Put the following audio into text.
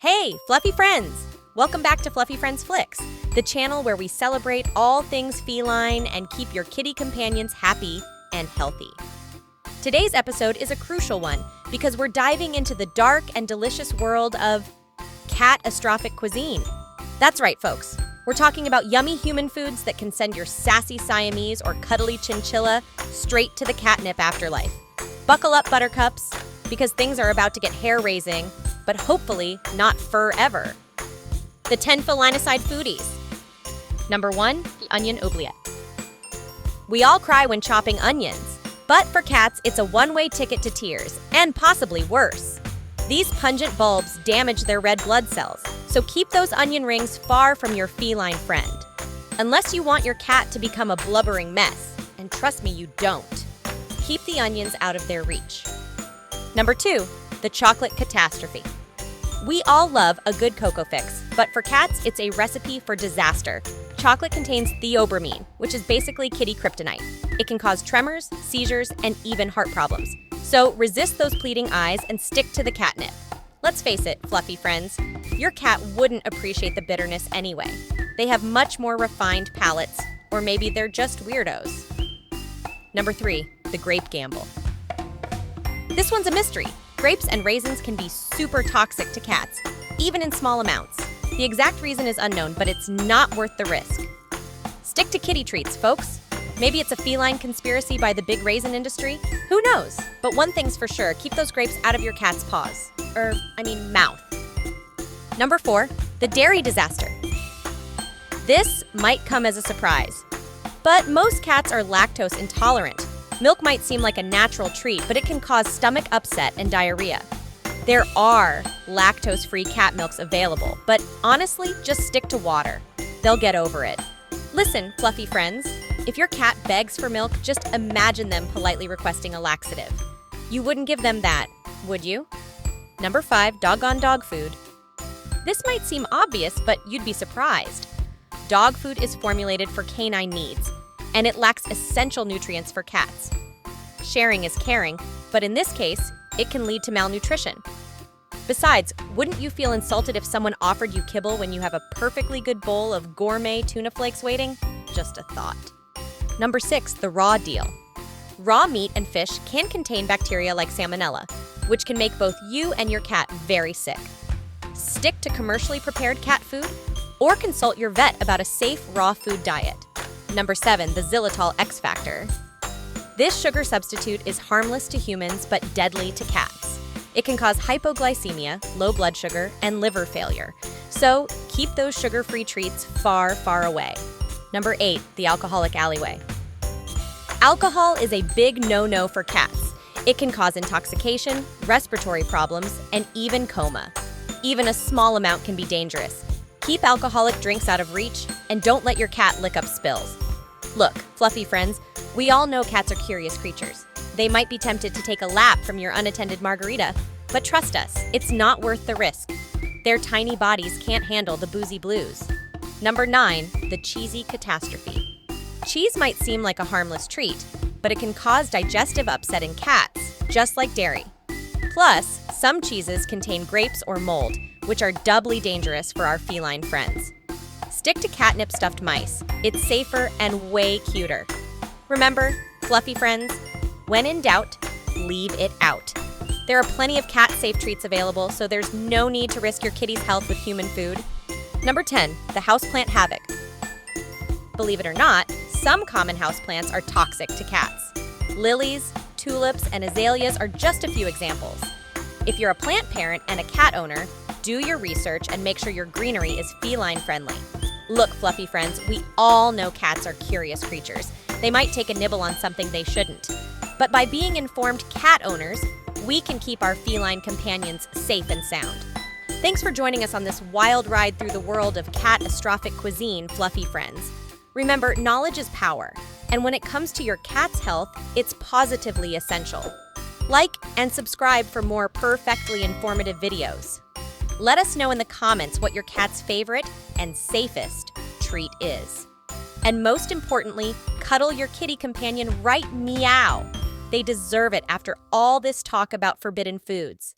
Hey, Fluffy Friends! Welcome back to Fluffy Friends Flicks, the channel where we celebrate all things feline and keep your kitty companions happy and healthy. Today's episode is a crucial one because we're diving into the dark and delicious world of cat-astrophic cuisine. That's right, folks. We're talking about yummy human foods that can send your sassy Siamese or cuddly chinchilla straight to the catnip afterlife. Buckle up, buttercups, because things are about to get hair-raising, but hopefully not forever. The 10 felinicide foodies. Number 1, the onion oubliette. We all cry when chopping onions, but for cats, it's a one-way ticket to tears, and possibly worse. These pungent bulbs damage their red blood cells, so keep those onion rings far from your feline friend. Unless you want your cat to become a blubbering mess, and trust me, you don't. Keep the onions out of their reach. Number 2, the chocolate catastrophe. We all love a good cocoa fix, but for cats, it's a recipe for disaster. Chocolate contains theobromine, which is basically kitty kryptonite. It can cause tremors, seizures, and even heart problems. So resist those pleading eyes and stick to the catnip. Let's face it, Fluffy Friends, your cat wouldn't appreciate the bitterness anyway. They have much more refined palates, or maybe they're just weirdos. Number 3, the grape gamble. This one's a mystery. Grapes and raisins can be super toxic to cats, even in small amounts. The exact reason is unknown, but it's not worth the risk. Stick to kitty treats, folks. Maybe it's a feline conspiracy by the big raisin industry. Who knows? But one thing's for sure, keep those grapes out of your cat's paws. Mouth. Number 4, the dairy disaster. This might come as a surprise, but most cats are lactose intolerant. Milk might seem like a natural treat, but it can cause stomach upset and diarrhea. There are lactose-free cat milks available, but honestly, just stick to water. They'll get over it. Listen, Fluffy Friends, if your cat begs for milk, just imagine them politely requesting a laxative. You wouldn't give them that, would you? Number 5, doggone dog food. This might seem obvious, but you'd be surprised. Dog food is formulated for canine needs, and it lacks essential nutrients for cats. Sharing is caring, but in this case, it can lead to malnutrition. Besides, wouldn't you feel insulted if someone offered you kibble when you have a perfectly good bowl of gourmet tuna flakes waiting? Just a thought. Number 6, the raw deal. Raw meat and fish can contain bacteria like salmonella, which can make both you and your cat very sick. Stick to commercially prepared cat food, or consult your vet about a safe raw food diet. Number 7, the Xylitol X Factor. This sugar substitute is harmless to humans but deadly to cats. It can cause hypoglycemia, low blood sugar, and liver failure. So keep those sugar-free treats far, far away. Number 8, the alcoholic alleyway. Alcohol is a big no-no for cats. It can cause intoxication, respiratory problems, and even coma. Even a small amount can be dangerous. Keep alcoholic drinks out of reach, and don't let your cat lick up spills. Look, Fluffy Friends, we all know cats are curious creatures. They might be tempted to take a lap from your unattended margarita, but trust us, it's not worth the risk. Their tiny bodies can't handle the boozy blues. Number 9, the cheesy catastrophe. Cheese might seem like a harmless treat, but it can cause digestive upset in cats, just like dairy. Plus, some cheeses contain grapes or mold, which are doubly dangerous for our feline friends. Stick to catnip stuffed mice. It's safer and way cuter. Remember, Fluffy Friends, when in doubt, leave it out. There are plenty of cat-safe treats available, so there's no need to risk your kitty's health with human food. Number 10, the houseplant havoc. Believe it or not, some common houseplants are toxic to cats. Lilies, tulips, and azaleas are just a few examples. If you're a plant parent and a cat owner, do your research and make sure your greenery is feline friendly. Look, Fluffy Friends, we all know cats are curious creatures. They might take a nibble on something they shouldn't. But by being informed cat owners, we can keep our feline companions safe and sound. Thanks for joining us on this wild ride through the world of cat-astrophic cuisine, Fluffy Friends. Remember, knowledge is power, and when it comes to your cat's health, it's positively essential. Like and subscribe for more perfectly informative videos. Let us know in the comments what your cat's favorite and safest treat is. And most importantly, cuddle your kitty companion right meow. They deserve it after all this talk about forbidden foods.